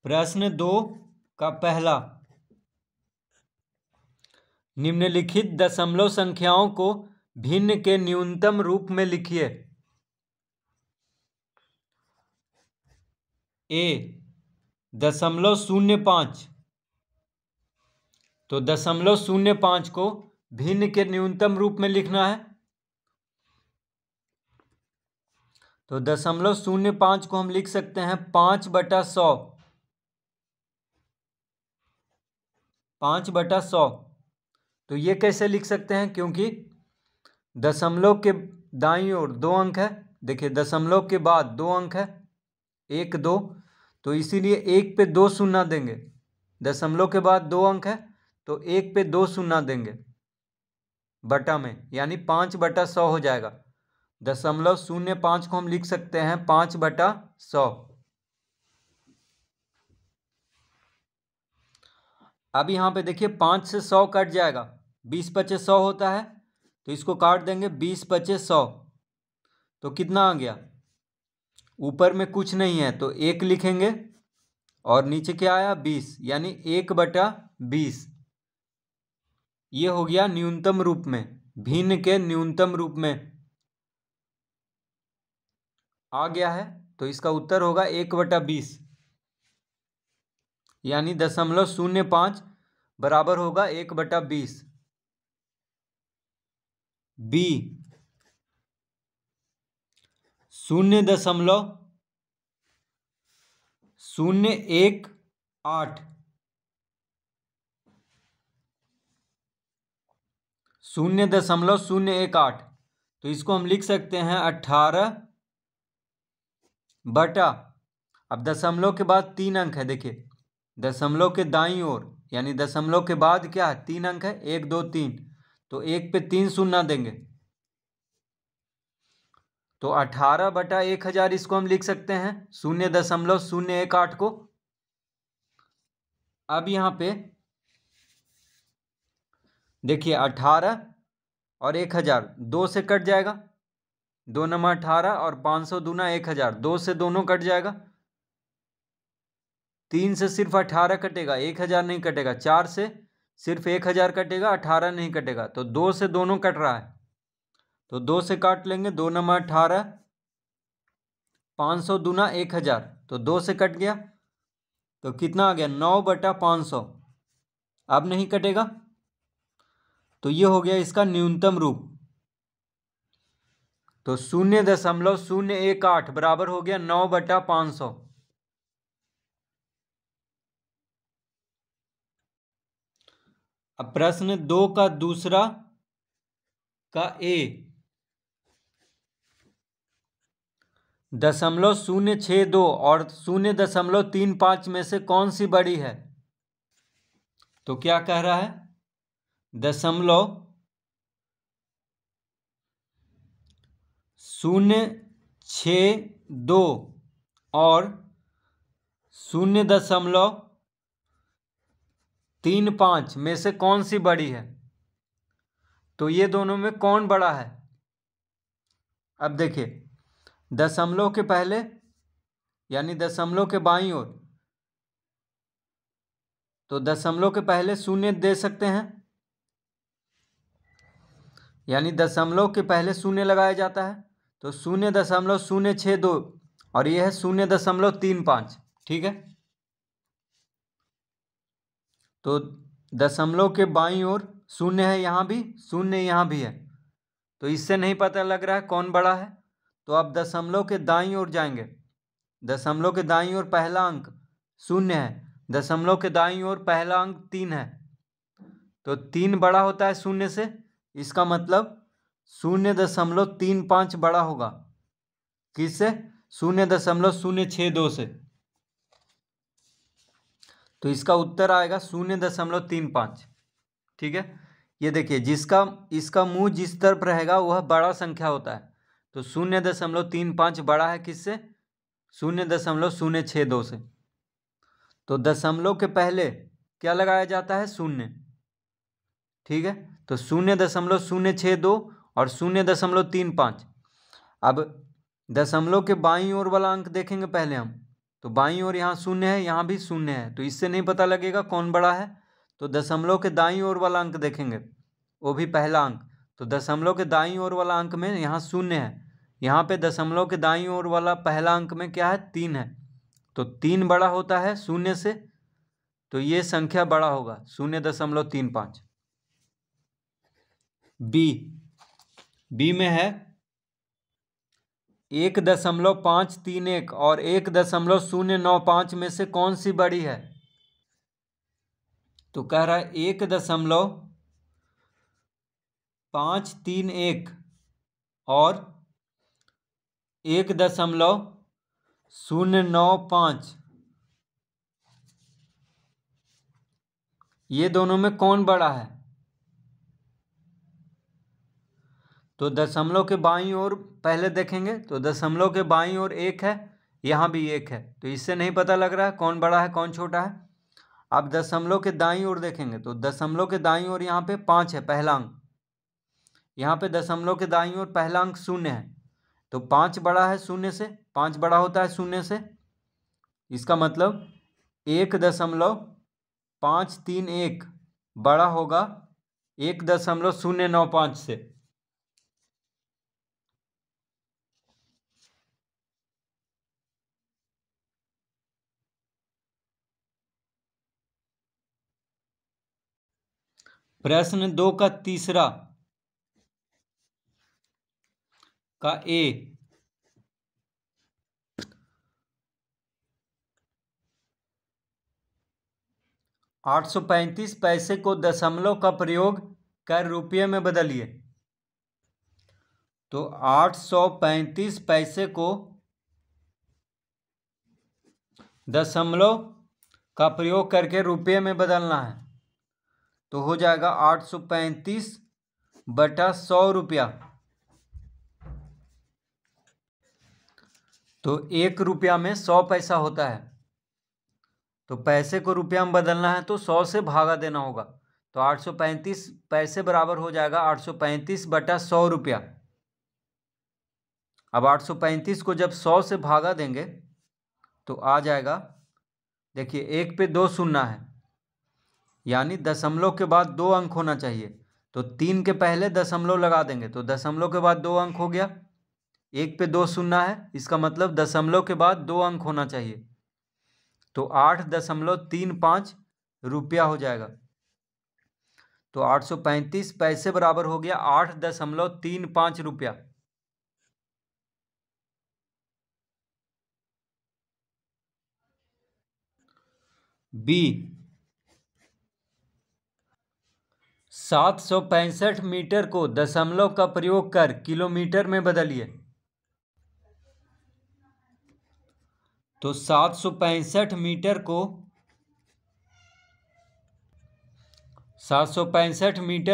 प्रश्न 2 का पहला, निम्नलिखित दशमलव संख्याओं को भिन्न के न्यूनतम रूप में लिखिए। ए 0.05, तो 0.05 को भिन्न के न्यूनतम रूप में लिखना है। तो 0.05 को हम लिख सकते हैं 5/100, 5/100। तो ये कैसे लिख सकते हैं, क्योंकि दशमलव के दाईं ओर 2 अंक है, देखिए दशमलव के बाद 2 अंक है, 1 2, तो इसीलिए 1 पे 2 शून्य देंगे। दशमलव के बाद 2 अंक है तो 1 पे 2 शून्य देंगे बटा में, यानी 5/100 हो जाएगा। 0.05 को हम लिख सकते हैं 5/100। अब यहाँ पे देखिए 5 से 100 कट जाएगा, 20/100 होता है, तो इसको काट देंगे 20/100। तो कितना आ गया, ऊपर में कुछ नहीं है तो 1 लिखेंगे और नीचे क्या आया 20, यानी 1/20। ये हो गया न्यूनतम रूप में, भिन्न के न्यूनतम रूप में आ गया है। तो इसका उत्तर होगा 1/20, यानी 0.05 बराबर होगा 1/20। बी 0.018, 0.018, तो इसको हम लिख सकते हैं 18 बटा, अब दशमलव के बाद 3 अंक है, देखिए दशमलव के दाईं ओर, यानी दशमलव के बाद क्या है 3 अंक है, 1 2 3, तो 1 पे 3 शून्य देंगे, तो 18/1000 इसको हम लिख सकते हैं 0.018 को। अब यहाँ पे देखिए 18 और 1000 2 से कट जाएगा, 2 9 18 और 500 दूना 1000, 2 से दोनों कट जाएगा, 3 से सिर्फ 18 कटेगा, 1000 नहीं कटेगा, 4 से सिर्फ 1000 कटेगा, 18 नहीं कटेगा, तो 2 से दोनों कट रहा है, तो 2 से काट लेंगे, 2 9 18, 500 दूना 1000, तो 2 से कट गया, तो कितना आ गया 9/500। अब नहीं कटेगा, तो ये हो गया इसका न्यूनतम रूप। तो 0.018 बराबर हो गया 9/500। अब प्रश्न 2 का दूसरा का ए 0.062 और 0.35 में से कौन सी बड़ी है। तो क्या कह रहा है, 0.062 और 0.35 में से कौन सी बड़ी है। तो ये दोनों में कौन बड़ा है। अब देखिए दशमलव के पहले, यानी दशमलव के बाईं ओर, तो दशमलव के पहले 0 दे सकते हैं, यानी दशमलव के पहले 0 लगाया जाता है, तो 0.062 और यह है 0.35, ठीक है। तो दशमलव के बाईं ओर 0 है, यहाँ भी 0, यहाँ भी है, तो इससे नहीं पता लग रहा है कौन बड़ा है। तो आप दशमलव के दाईं ओर जाएंगे, दशमलव के दाईं ओर पहला अंक 0 है, दशमलव के दाईं ओर पहला अंक 3 है, तो 3 बड़ा होता है 0 से, इसका मतलब 0.35 बड़ा होगा किससे, 0.062 से। तो इसका उत्तर आएगा 0.35, ठीक है। ये देखिए जिसका इसका मुंह जिस तरफ रहेगा वह बड़ा संख्या होता है, तो 0.35 बड़ा है किससे, 0.062 से। तो दशमलव के पहले क्या लगाया जाता है 0, ठीक है। तो 0.062 और 0.35। अब दशमलव के बाईं ओर वाला अंक देखेंगे पहले हम, तो बाईं ओर यहाँ शून्य है, यहाँ भी शून्य है, तो इससे नहीं पता लगेगा कौन बड़ा है। तो दशमलव के दाईं ओर वाला अंक देखेंगे, वो भी पहला अंक। तो दशमलव के दाईं ओर वाला अंक में यहाँ शून्य है, यहाँ पे दशमलव के दाईं ओर वाला पहला अंक में क्या है, 3 है। तो 3 बड़ा होता है शून्य से, तो ये संख्या बड़ा होगा 0.35। बी में है 1.531 और 1.095 में से कौन सी बड़ी है। तो कह रहा है 1.531 और 1.095, ये दोनों में कौन बड़ा है। तो दशमलव के बाईं ओर पहले देखेंगे, तो दशमलव के बाईं ओर 1 है, यहाँ भी 1 है, तो इससे नहीं पता लग रहा है कौन बड़ा है कौन छोटा है। अब दशमलव के दाईं ओर देखेंगे, तो दशमलव के दाईं ओर यहाँ पे 5 है, पहला अंक। यहाँ पे दशमलव के दाईं ओर पहला अंक 0 है, तो 5 बड़ा है शून्य से, 5 बड़ा होता है शून्य से। इसका मतलब 1.531 बड़ा होगा 1.095 से। प्रश्न 2 का तीसरा का ए, 835 पैसे को दशमलव का प्रयोग कर रुपये में बदलिए। तो 835 पैसे को दशमलव का प्रयोग करके रुपये में बदलना है, तो हो जाएगा 835/100 रुपया। तो 1 रुपया में 100 पैसा होता है, तो पैसे को रुपया में बदलना है तो 100 से भागा देना होगा। तो 835 पैसे बराबर हो जाएगा 835/100 रुपया। अब 835 को जब 100 से भागा देंगे तो आ जाएगा, देखिए 1 पे 2 शून्य है, यानी दशमलव के बाद 2 अंक होना चाहिए। तो 3 के पहले दशमलव लगा देंगे, तो दशमलव के बाद 2 अंक हो गया। 1 पे 2 शून्य है, इसका मतलब दशमलव के बाद 2 अंक होना चाहिए, तो 8.35 रुपया हो जाएगा। तो 835 पैसे बराबर हो गया 8.35 रुपया। बी, 765 मीटर को दशमलव का प्रयोग कर किलोमीटर में बदलिए। तो 765 मीटर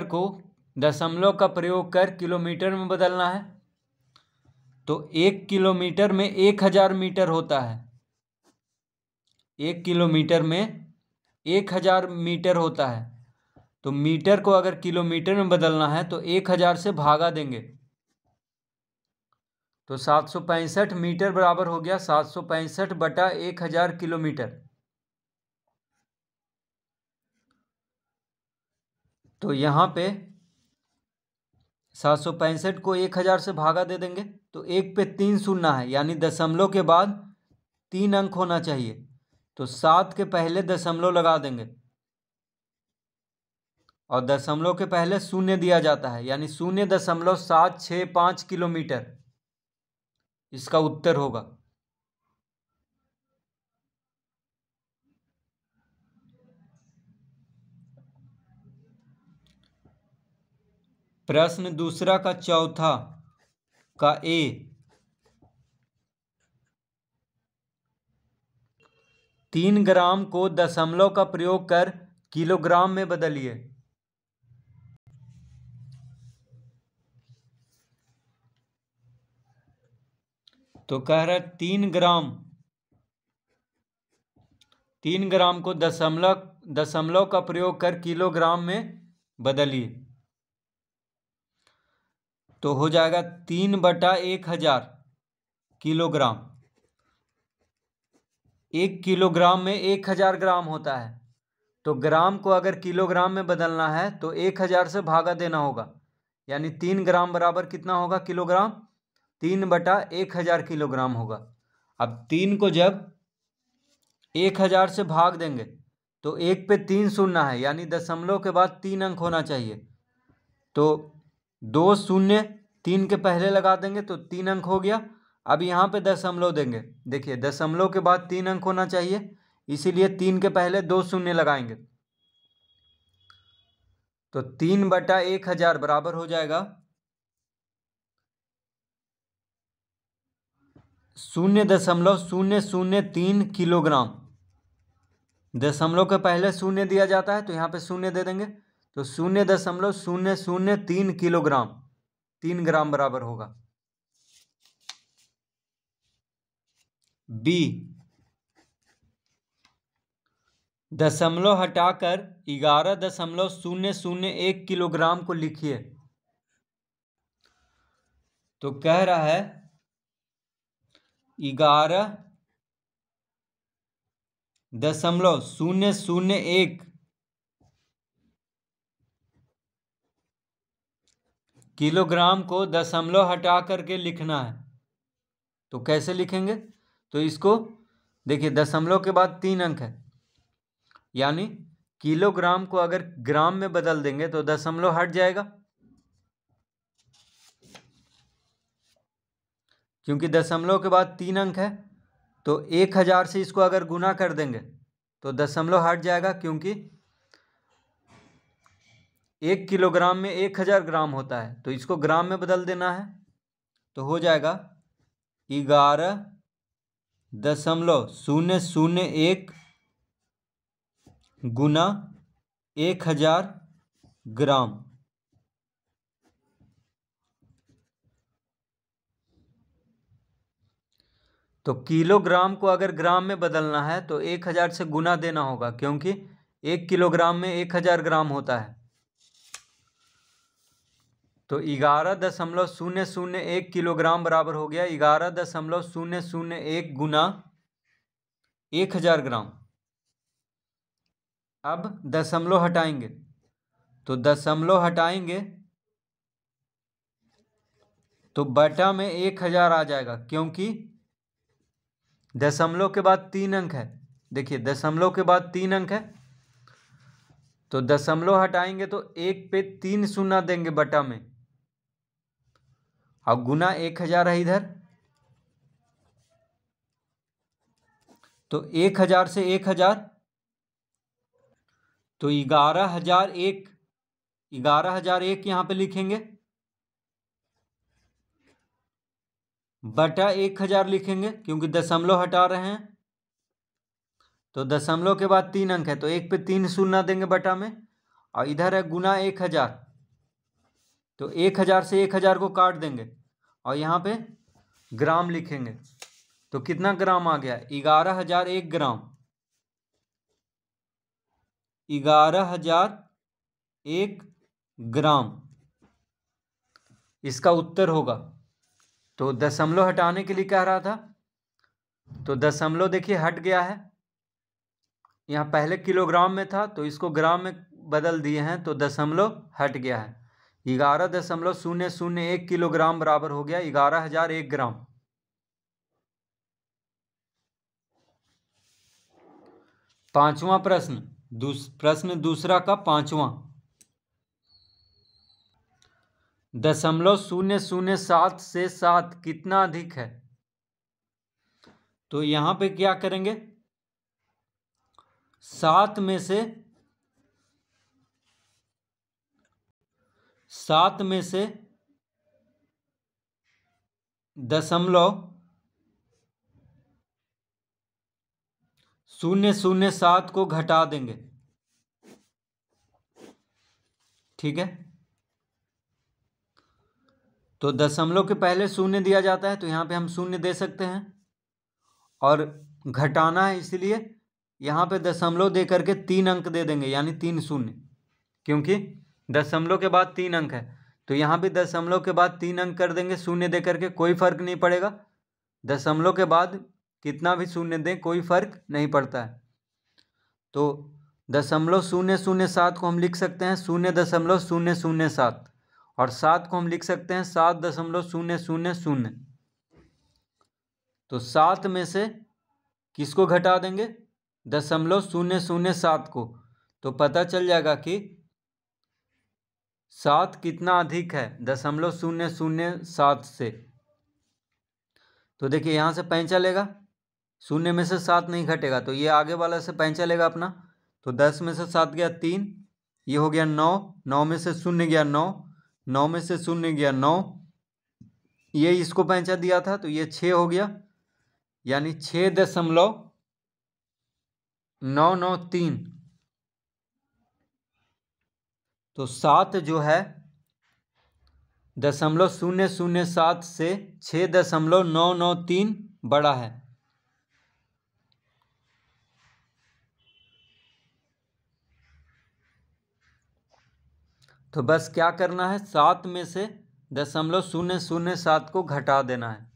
को दशमलव का प्रयोग कर किलोमीटर में बदलना है। तो 1 किलोमीटर में 1000 मीटर होता है, 1 किलोमीटर में 1000 मीटर होता है। तो मीटर को अगर किलोमीटर में बदलना है तो 1000 से भागा देंगे, तो 765 मीटर बराबर हो गया 765/1000 किलोमीटर। तो यहाँ पे 765 को 1000 से भागा दे देंगे, तो 1 पे 3 शून्य है, यानी दशमलव के बाद 3 अंक होना चाहिए, तो 7 के पहले दशमलव लगा देंगे, और दशमलव के पहले शून्य दिया जाता है, यानी 0.765 किलोमीटर इसका उत्तर होगा। प्रश्न दूसरा का चौथा का ए, 3 ग्राम को दशमलव का प्रयोग कर किलोग्राम में बदलिए। तो कह रहा है 3 ग्राम को दशमलव का प्रयोग कर किलोग्राम में बदलिए। तो हो जाएगा 3/1000 किलोग्राम। 1 किलोग्राम में 1000 ग्राम होता है, तो ग्राम को अगर किलोग्राम में बदलना है तो 1000 से भागा देना होगा, यानी 3 ग्राम बराबर कितना होगा किलोग्राम, 3/1000 किलोग्राम होगा। अब 3 को जब 1000 से भाग देंगे तो 1 पे 3 शून्य है, यानी दशमलव के बाद 3 अंक होना चाहिए, तो 2 शून्य 3 के पहले लगा देंगे तो 3 अंक हो गया। अब यहाँ पे दशमलव देंगे, देखिए दशमलव के बाद 3 अंक होना चाहिए, इसीलिए 3 के पहले 2 शून्य लगाएंगे, तो 3/1000 बराबर हो जाएगा 0.003 किलोग्राम। दशमलव के पहले शून्य दिया जाता है तो यहाँ पे शून्य दे देंगे, तो 0.003 किलोग्राम, 3 ग्राम बराबर होगा। बी, दशमलव हटाकर 11.001 किलोग्राम को लिखिए। तो कह रहा है 11.001 किलोग्राम को दशमलव हटा करके लिखना है। तो कैसे लिखेंगे, तो इसको देखिए दशमलव के बाद 3 अंक है, यानी किलोग्राम को अगर ग्राम में बदल देंगे तो दशमलव हट जाएगा, क्योंकि दशमलव के बाद 3 अंक है, तो 1000 से इसको अगर गुना कर देंगे तो दशमलव हट जाएगा, क्योंकि 1 किलोग्राम में 1000 ग्राम होता है, तो इसको ग्राम में बदल देना है, तो हो जाएगा 11.001 गुना 1000 ग्राम। तो किलोग्राम को अगर ग्राम में बदलना है तो 1000 से गुना देना होगा, क्योंकि 1 किलोग्राम में 1000 ग्राम होता है, तो 11.001 किलोग्राम बराबर हो गया 11.001 गुना 1000 ग्राम। अब दशमलव हटाएंगे, तो दशमलव हटाएंगे तो बटा में 1000 आ जाएगा, क्योंकि दशमलव के बाद 3 अंक है, देखिए दशमलव के बाद 3 अंक है, तो दशमलव हटाएंगे तो 1 पे 3 शून्य देंगे बटा में, और गुना 1000 है इधर, तो 1000 से 1000, तो 11001 यहाँ पे लिखेंगे, बटा 1000 लिखेंगे, क्योंकि दशमलव हटा रहे हैं, तो दशमलव के बाद 3 अंक है, तो 1 पे 3 शून्य देंगे बटा में, और इधर है गुना 1000, तो 1000 से 1000 को काट देंगे, और यहाँ पे ग्राम लिखेंगे, तो कितना ग्राम आ गया 11001 ग्राम, 11001 ग्राम इसका उत्तर होगा। तो दशमलव हटाने के लिए कह रहा था, तो दशमलव देखिए हट गया है, यहाँ पहले किलोग्राम में था तो इसको ग्राम में बदल दिए हैं, तो दशमलव हट गया है, 11.001 किलोग्राम बराबर हो गया 11001 ग्राम। पांचवा प्रश्न, प्रश्न दूसरा का पांचवा, 0.007 से 7 कितना अधिक है। तो यहां पे क्या करेंगे, 7 में से 0.007 को घटा देंगे, ठीक है, तो दशमलव के पहले शून्य दिया जाता है, तो यहाँ पे हम शून्य दे सकते हैं, और घटाना है इसलिए यहाँ पे दशमलव दे करके 3 अंक दे देंगे, यानी 3 शून्य, क्योंकि दशमलव के बाद 3 अंक है, तो यहाँ भी दशमलव के बाद 3 अंक कर देंगे शून्य दे करके, कोई फर्क नहीं पड़ेगा, दशमलव के बाद कितना भी शून्य दें कोई फर्क नहीं पड़ता है। तो 0.007 को हम लिख सकते हैं 0.007 और 7 को हम लिख सकते हैं 7.000। तो 7 में से किसको घटा देंगे? 0.007 को। तो पता चल जाएगा कि 7 कितना अधिक है 0.007 से। तो देखिए यहाँ से पैंचा लेगा, शून्य में से 7 नहीं घटेगा तो ये आगे वाला से पैंचा लेगा अपना। तो 10 में से 7 गया 3, ये हो गया 9, 9 में से शून्य गया 9, 9 में से शून्य गया 9, ये इसको पैंचा दिया था तो ये 6 हो गया, यानी 6.993। तो 7 जो है 0.007 से 6.993 बड़ा है। तो बस क्या करना है, 7 में से 0.007 को घटा देना है।